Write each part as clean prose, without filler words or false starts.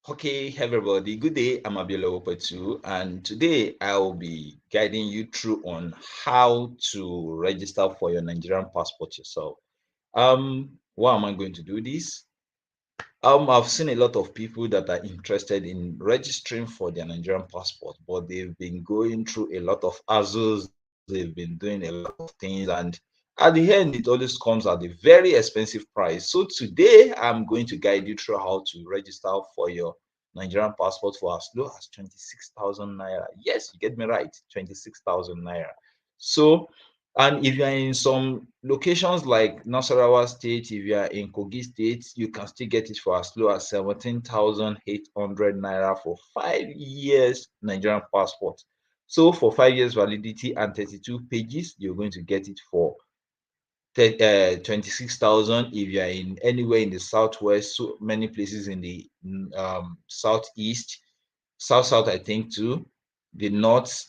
Okay, everybody, good day. I'm Owopetu, and today I will be guiding you through on how to register for your Nigerian passport yourself. Why am I going to do this? I've seen a lot of people that are interested in registering for their Nigerian passport, but they've been going through a lot of hassles, they've been doing a lot of things, and at the end, it always comes at a very expensive price. So today, I'm going to guide you through how to register for your Nigerian passport for as low as 26,000 naira. Yes, you get me right, 26,000 naira. So and if you are in some locations like Nasarawa State, if you are in Kogi State, you can still get it for as low as 17,800 naira for 5 years Nigerian passport. So for 5 years validity and 32 pages, you're going to get it for 26,000. If you are in anywhere in the southwest, so many places in the southeast, south, I think too, the north,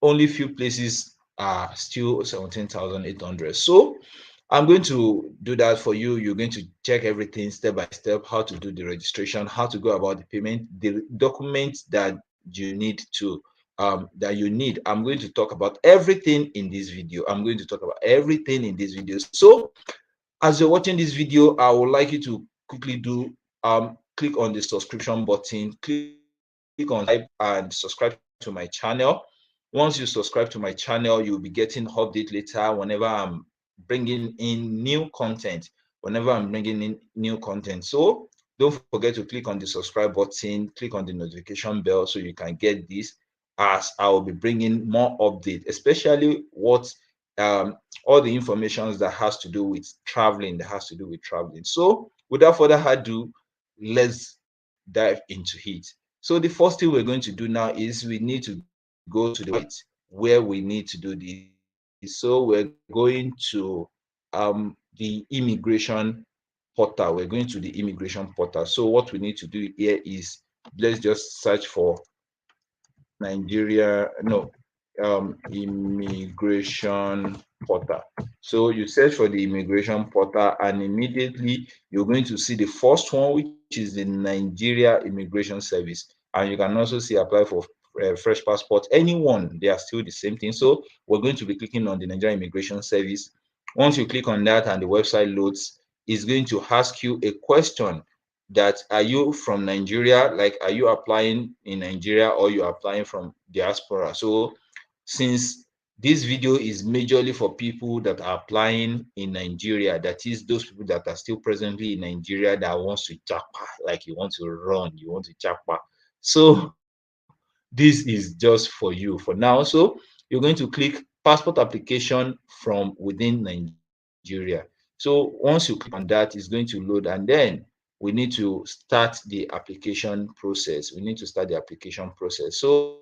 only few places are still 17,800. So I'm going to do that for you. You're going to check everything step by step, how to do the registration, how to go about the payment, the documents that you need to I'm going to talk about everything in this video. I'm going to talk about everything in this video. So as you're watching this video, I would like you to quickly do click on the subscription button, click on and subscribe to my channel. Once you subscribe to my channel, you'll be getting update later whenever I'm bringing in new content. So don't forget to click on the subscribe button, click on the notification bell so you can get this, as I will be bringing more update, especially what all the information that has to do with traveling. So without further ado, let's dive into it. So the first thing we're going to do now is we need to go to the website where we need to do this. So we're going to the immigration portal. We're going to the immigration portal. So what we need to do here is, let's just search for Nigeria, no, immigration portal. So you search for the immigration portal, and immediately you're going to see the first one, which is the Nigeria Immigration Service. And you can also see apply for fresh passport. Anyone, they are still the same thing. So we're going to be clicking on the Nigeria Immigration Service. Once you click on that and the website loads, it's going to ask you a question, that are you from Nigeria? Like, are you applying in Nigeria or you are applying from diaspora? So since this video is majorly for people that are applying in Nigeria, that is those people that are still presently in Nigeria that wants to japa, like you want to run, you want to japa. So this is just for you for now. So you're going to click passport application from within Nigeria. So once you click on that, it's going to load, and then we need to start the application process. So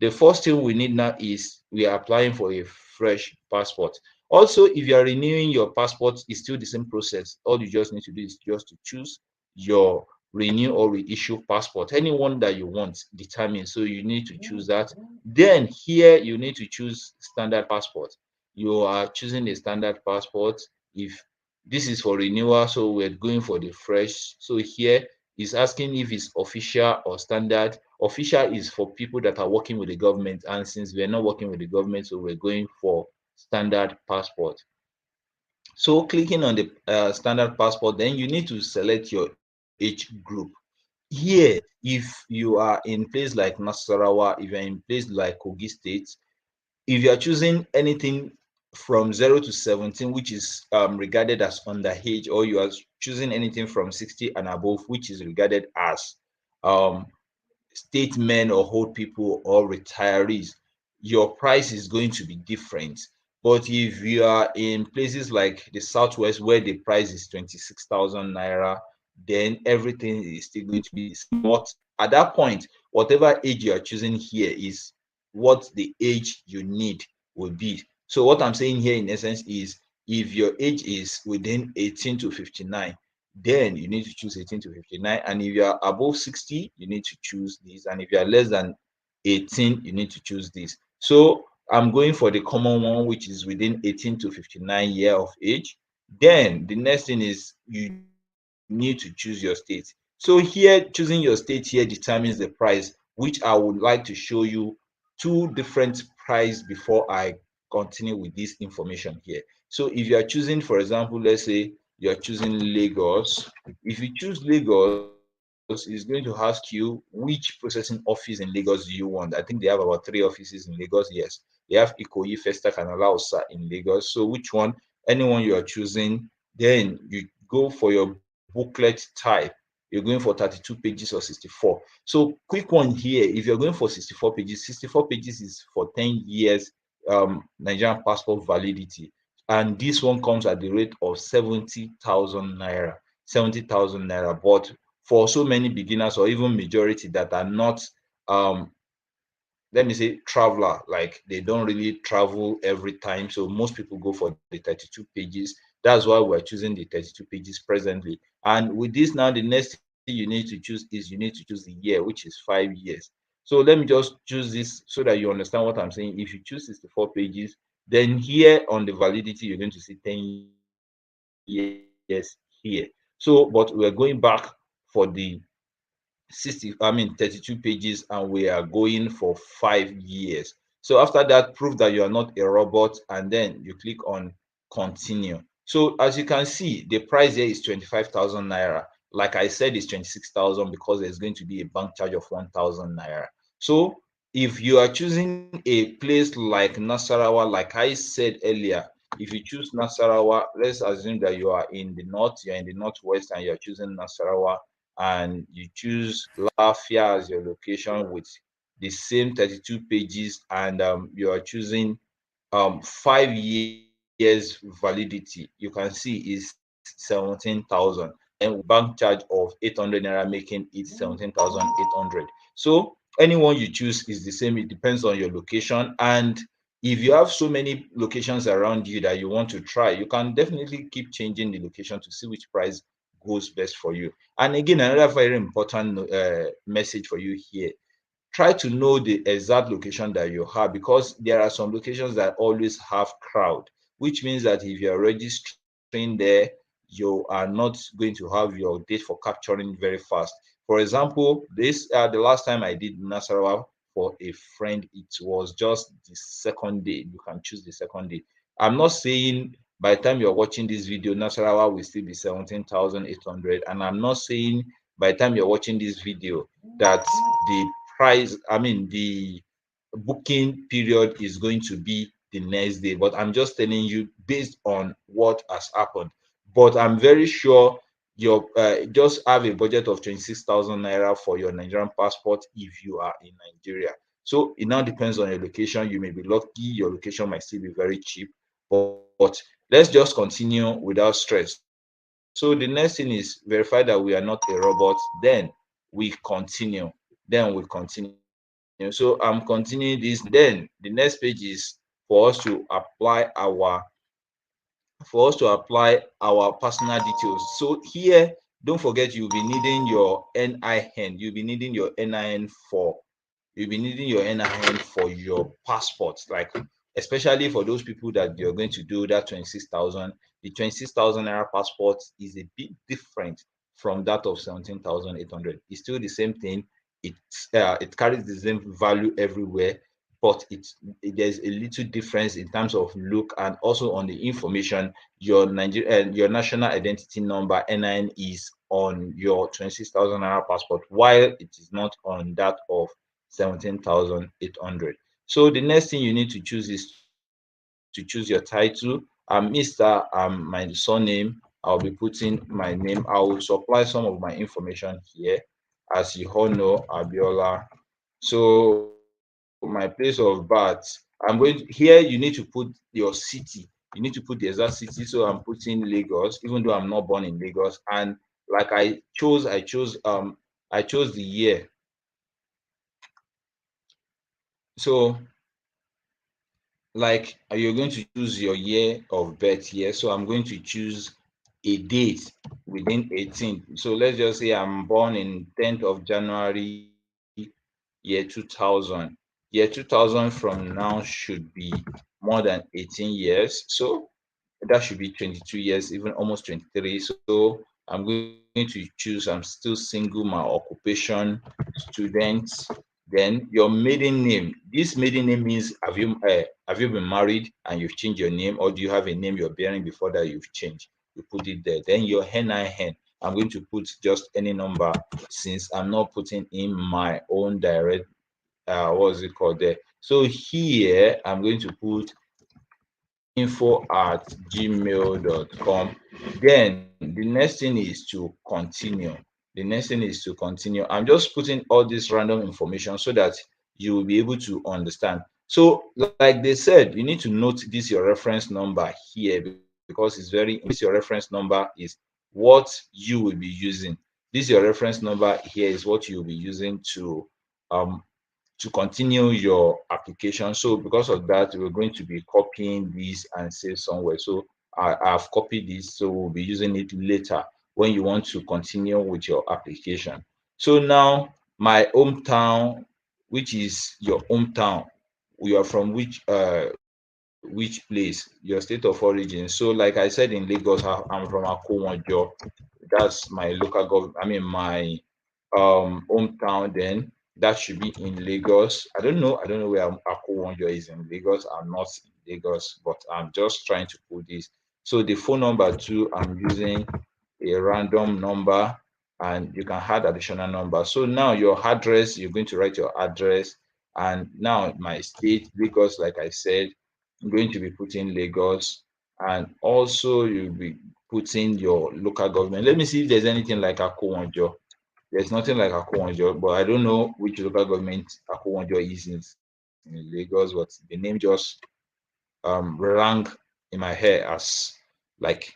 the first thing we need now is we are applying for a fresh passport. Also, if you are renewing your passport, it's still the same process. All you just need to do is just to choose your renew or reissue passport, anyone that you want, determine. So you need to choose that. Then here you need to choose standard passport. You are choosing a standard passport. If this is for renewal, so we're going for the fresh. So here is asking if it's official or standard. Official is for people that are working with the government, and since we're not working with the government, so we're going for standard passport. So clicking on the standard passport, then you need to select your age group. Here, if you are in place like Nasarawa, if you're in place like Kogi State, if you are choosing anything from 0 to 17, which is regarded as underage, or you are choosing anything from 60 and above, which is regarded as um, statesmen or old people or retirees, your price is going to be different. But if you are in places like the southwest where the price is 26,000 naira, then everything is still going to be the same. But at that point, whatever age you are choosing here is what the age you need will be. So what I'm saying here in essence is, if your age is within 18 to 59, then you need to choose 18 to 59. And if you are above 60, you need to choose this. And if you are less than 18, you need to choose this. So I'm going for the common one, which is within 18 to 59 year of age. Then the next thing is you need to choose your state. So So here, choosing your state here determines the price, which I would like to show you two different price before I continue with this information here. So if you are choosing, for example, let's say you are choosing Lagos. If you choose Lagos, it's going to ask you which processing office in Lagos do you want. I think they have about three offices in Lagos. Yes, they have Ikoyi, Festac, and Alausa in Lagos. So which one? Anyone you are choosing, then you go for your booklet type. You're going for 32 pages or 64. So quick one here, if you're going for 64 pages is for 10 years Nigerian passport validity. And this one comes at the rate of 70,000 naira. 70,000 naira. But for so many beginners or even majority that are not um let me say traveler, like they don't really travel every time, so most people go for the 32 pages. That's why we're choosing the 32 pages presently. And with this now, the next thing you need to choose is you need to choose the year, which is 5 years. So let me just choose this so that you understand what I'm saying. If you choose 64 pages, then here on the validity you're going to see 10 years here. So but we're going back for the 32 pages, and we are going for 5 years. So after that, prove that you are not a robot, and then you click on continue. So as you can see, the price here is 25,000 naira. Like I said, it's 26,000 because there's going to be a bank charge of 1,000 naira. So if you are choosing a place like Nasarawa, like I said earlier, if you choose Nasarawa, let's assume that you are in the north, you're in the northwest, and you're choosing Nasarawa, and you choose Lafia as your location with the same 32 pages, and you are choosing 5 years validity, you can see is 17,000, and with bank charge of 800 naira, making it 17,800. So anyone you choose is the same. It depends on your location, and if you have so many locations around you that you want to try, you can definitely keep changing the location to see which price goes best for you. And again, another very important message for you here: try to know the exact location that you have, because there are some locations that always have crowd, which means that if you're registering there, you are not going to have your date for capturing very fast. For example, this the last time I did Nasarawa for a friend, it was just the second day. You can choose the second day. I'm not saying by the time you're watching this video Nasarawa will still be 17,800, and I'm not saying by the time you're watching this video that the price, the booking period is going to be the next day, but I'm just telling you based on what has happened. But I'm very sure you just have a budget of 26,000 naira for your Nigerian passport if you are in Nigeria. So it now depends on your location. You may be lucky, your location might still be very cheap, but let's just continue without stress. So the next thing is verify that we are not a robot, then we continue. So I'm continuing this now. Then the next page is for us to apply our personal details. So here, don't forget you'll be needing your NIN. You'll be needing your NIN for your passport. Like, especially for those people that you're going to do that 26,000. The 26,000 naira passport is a bit different from that of 17,800. It's still the same thing. It carries the same value everywhere, but there's a little difference in terms of look, and also on the information. Your national identity number NIN is on your 26,000 naira passport, while it is not on that of 17,800. So the next thing you need to choose is to choose your title. Mr. My surname. I'll be putting my name. I will supply some of my information here. As you all know, Abiola. So my place of birth, here you need to put your city. You need to put the exact city. So I'm putting Lagos, even though I'm not born in Lagos. And like I chose the year. So like you're going to choose your year of birth here. So I'm going to choose a date within 18. So let's just say I'm born in 10th of January, year 2000. Year 2000 from now should be more than 18 years. So that should be 22 years, even almost 23. So I'm going to choose, I'm still single, my occupation, student. Then your maiden name. This maiden name means have you been married and you've changed your name, or do you have a name you're bearing before that you've changed? You put it there. Then your NIN. I'm going to put just any number since I'm not putting in my own direct what's it called there. So here I'm going to put info@gmail.com. Then the next thing is to continue. The next thing is to continue. I'm just putting all this random information so that you will be able to understand. So like they said, you need to note this your reference number here because it's very this your reference number is what you will be using. This your reference number here is what you'll be using um continue your application. So because of that, we're going to be copying this and save somewhere. So I've copied this, so we'll be using it later when you want to continue with your application. So now my hometown, which is your hometown, you are from which place, your state of origin. So like I said in Lagos, I'm from Akowojo. That's my local government, I mean my hometown. Then that should be in Lagos. I don't know where Akowojo is in Lagos. I'm not in Lagos, but I'm just trying to put this. So the phone number too, I'm using a random number, and you can add additional number. So now your address, you're going to write your address. And now my state, Lagos, like I said, I'm going to be putting Lagos. And also you'll be putting your local government. Let me see if there's anything like Akowojo. There's nothing like Akowojo, but I don't know which local government Akowojo is in Lagos, but the name just rang in my hair as like.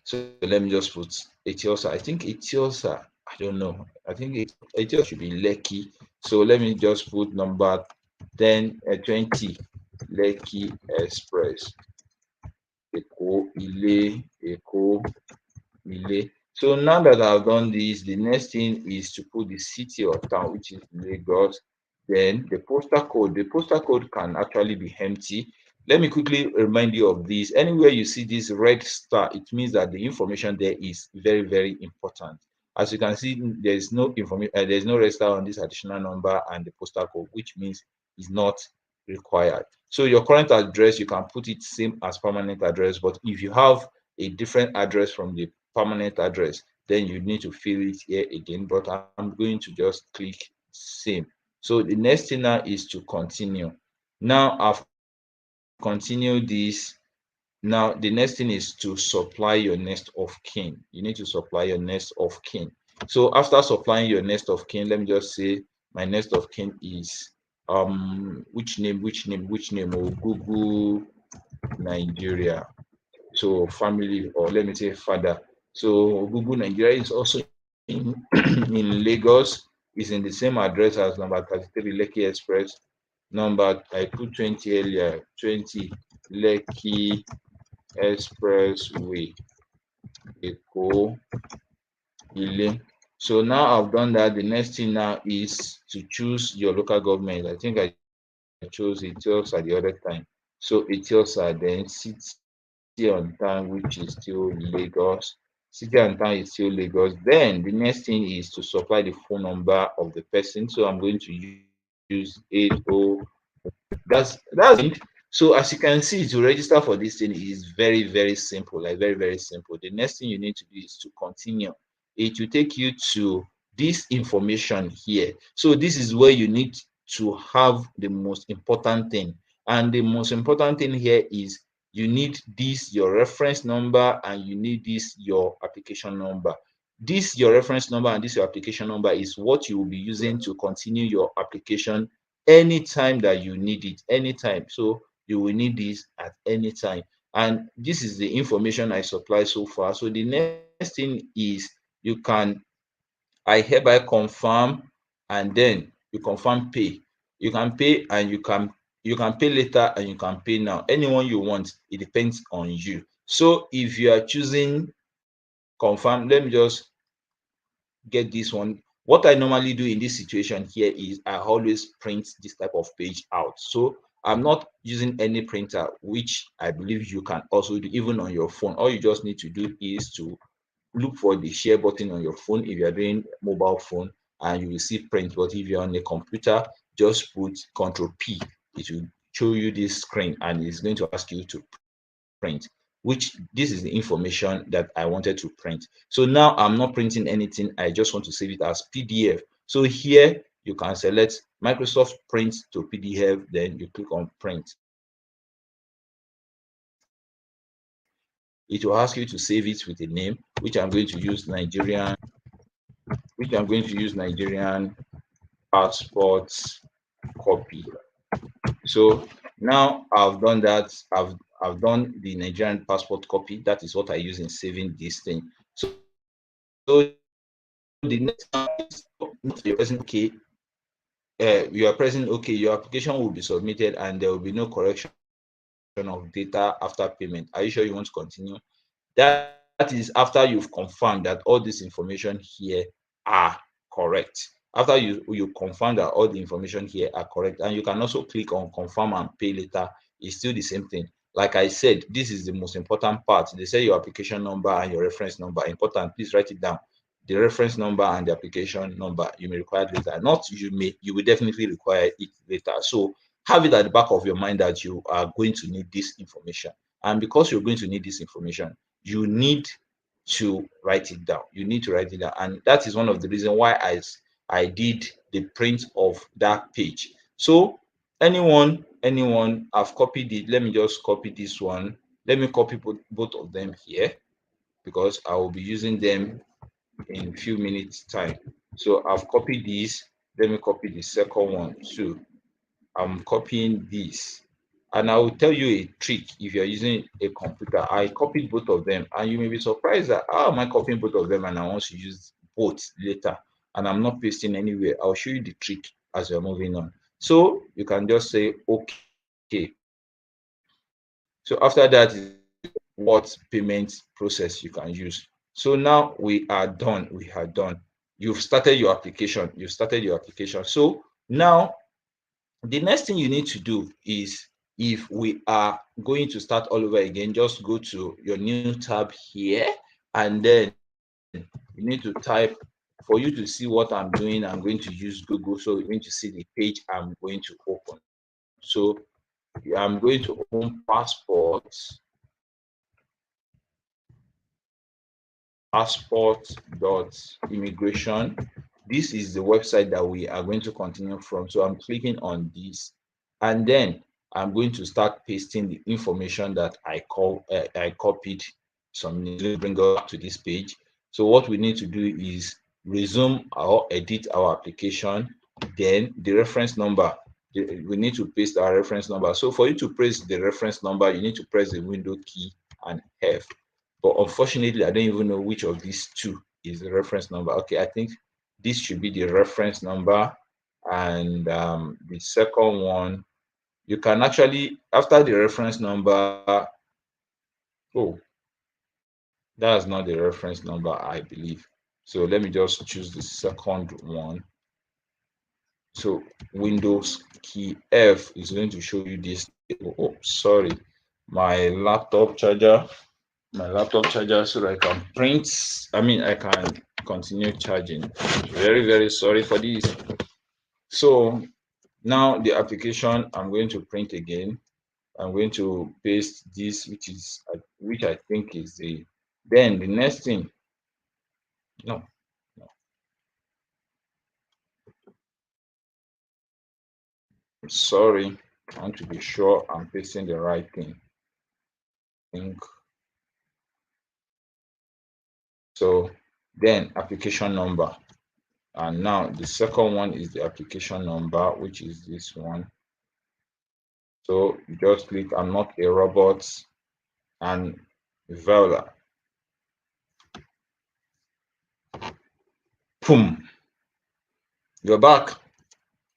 So let me just put Etiosa. I think Etiosa, I don't know. I think Etiosa should be Lekki. So let me just put number 20 Lekki Express. Eko, Ile, Eko, Ile. So now that I've done this, the next thing is to put the city or town, which is Lagos. Then the postal code. The postal code can actually be empty. Let me quickly remind you of this. Anywhere you see this red star, it means that the information there is very, very important. As you can see, there's no information, there's no red star on this additional number and the postal code, which means it's not required. So your current address, you can put it same as permanent address, but if you have a different address from the permanent address, then you need to fill it here again. But I'm going to just click same. So the next thing now is to continue. Now I've continued this. Now the next thing is to supply your next of kin. You need to supply your next of kin. So after supplying your next of kin, let me just say my next of kin is which name oh, Google Nigeria. So family, or let me say father. So Google Nigeria is also in in Lagos. Is in the same address as number 33 Lekki Express. Number I put 20 earlier, 20 Lekki Expressway, Eko, Ile. So now I've done that. The next thing now is to choose your local government. I think I chose Ethiopia the other time. So Ethiopia, then city on town, which is still Lagos. City and town is still Lagos. Then the next thing is to supply the phone number of the person. So I'm going to use 80. That's it. So as you can see, to register for this thing is very, very simple, like very, very simple. The next thing you need to do is to continue. It will take you to this information here. So this is where you need to have the most important thing. And the most important thing here is you need this your reference number, and you need this your application number. This your reference number and this your application number is what you will be using to continue your application anytime that you need it, anytime. So you will need this at any time. And this is the information I supply so far. So the next thing is you can I hereby confirm, and then you confirm pay. You can pay, and you can pay later, and you can pay now. Anyone you want, it depends on you. So if you are choosing confirm, let me just get this one. What I normally do in this situation here is I always print this type of page out. So I'm not using any printer, which I believe you can also do even on your phone. All you just need to do is to look for the share button on your phone if you are doing mobile phone, and you will see print. But if you're on a computer, just put Control P. It will show you this screen and it's going to ask you to print, which this is the information that I wanted to print. So now I'm not printing anything. I just want to save it as PDF. So here you can select Microsoft Print to PDF, then you click on print. It will ask you to save it with a name, which I'm going to use Nigerian passport copy. So now I've done that. I've done the Nigerian passport copy. That is what I use in saving this thing. So the next one is you're pressing OK. You are pressing OK. Your application will be submitted, and there will be no correction of data after payment. Are you sure you want to continue? That is after you've confirmed that all this information here are correct. After you confirm that all the information here are correct, and you can also click on confirm and pay later. It's still the same thing. Like I said, this is the most important part. They say your application number and your reference number important. Please write it down. The reference number and the application number you may require it later. Not you will definitely require it later. So have it at the back of your mind that you are going to need this information. And because you're going to need this information, you need to write it down. You need to write it down. And that is one of the reasons why I did the print of that page. So anyone, I've copied it. Let me just copy this one. Let me copy both of them here because I will be using them in a few minutes time. So I've copied this. Let me copy the second one too. I'm copying this, and I will tell you a trick. If you're using a computer, I copied both of them, and you may be surprised that how am I copying both of them and I want to use both later, and I'm not pasting anywhere. I'll show you the trick as we're moving on. So you can just say okay. So after that is what payment process you can use. So now we are done. You've started your application. So now the next thing you need to do is, if we are going to start all over again, just go to your new tab here, and then you need to type. For you to see what I'm doing, I'm going to use Google, so you're going to see the page I'm going to open. So I'm going to open passport.immigration. This is the website that we are going to continue from. So I'm clicking on this, and then I'm going to start pasting the information that I copied some minutes, bring us to this page. So what we need to do is resume or edit our application. Then the reference number, we need to paste our reference number. So for you to press the reference number, you need to press the window key and F. But unfortunately, I don't even know which of these two is the reference number. Okay, I think this should be the reference number, and the second one, you can actually, after the reference number, oh, that's not the reference number, I believe. So let me just choose the second one. So Windows key F is going to show you this. Oh, sorry, my laptop charger. So that I can print. I can continue charging. Very sorry for this. So now the application, I'm going to print again. I'm going to paste this, which I think is the. Then the next thing. No. Sorry, I want to be sure I'm pasting the right thing. Think. So then application number. And now the second one is the application number, which is this one. So you just click I'm not a robot and Biola. Boom. You're back.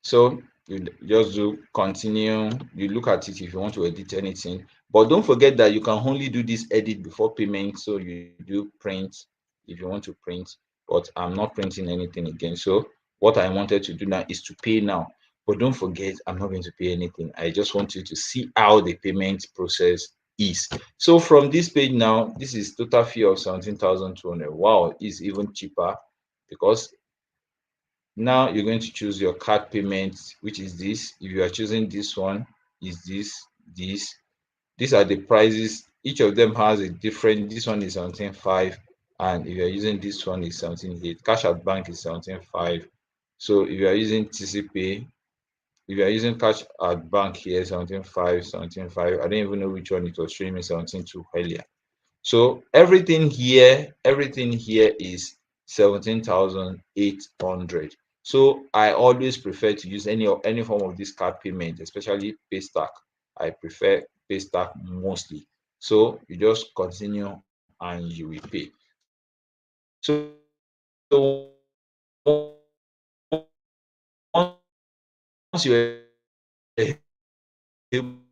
So you just do continue. You look at it if you want to edit anything. But don't forget that you can only do this edit before payment. So you do print if you want to print. But I'm not printing anything again. So what I wanted to do now is to pay now. But don't forget, I'm not going to pay anything. I just want you to see how the payment process is. So from this page now, this is total fee of 17,200. Wow, it's even cheaper because now you're going to choose your card payment, which is this. If you are choosing this one, is this. These are the prices. Each of them has a different. This one is 17.5, and if you are using this one is 17.8. Cash at bank is 17.5. So if you are using TCP, if you are using cash at bank here, 17.5, 17.5. I don't even know which one it was showing me 17.2 earlier. So everything here is 17,800. So I always prefer to use any form of this card payment, especially Paystack. I prefer Paystack mostly. So you just continue and you will pay. So once you able to pay, you can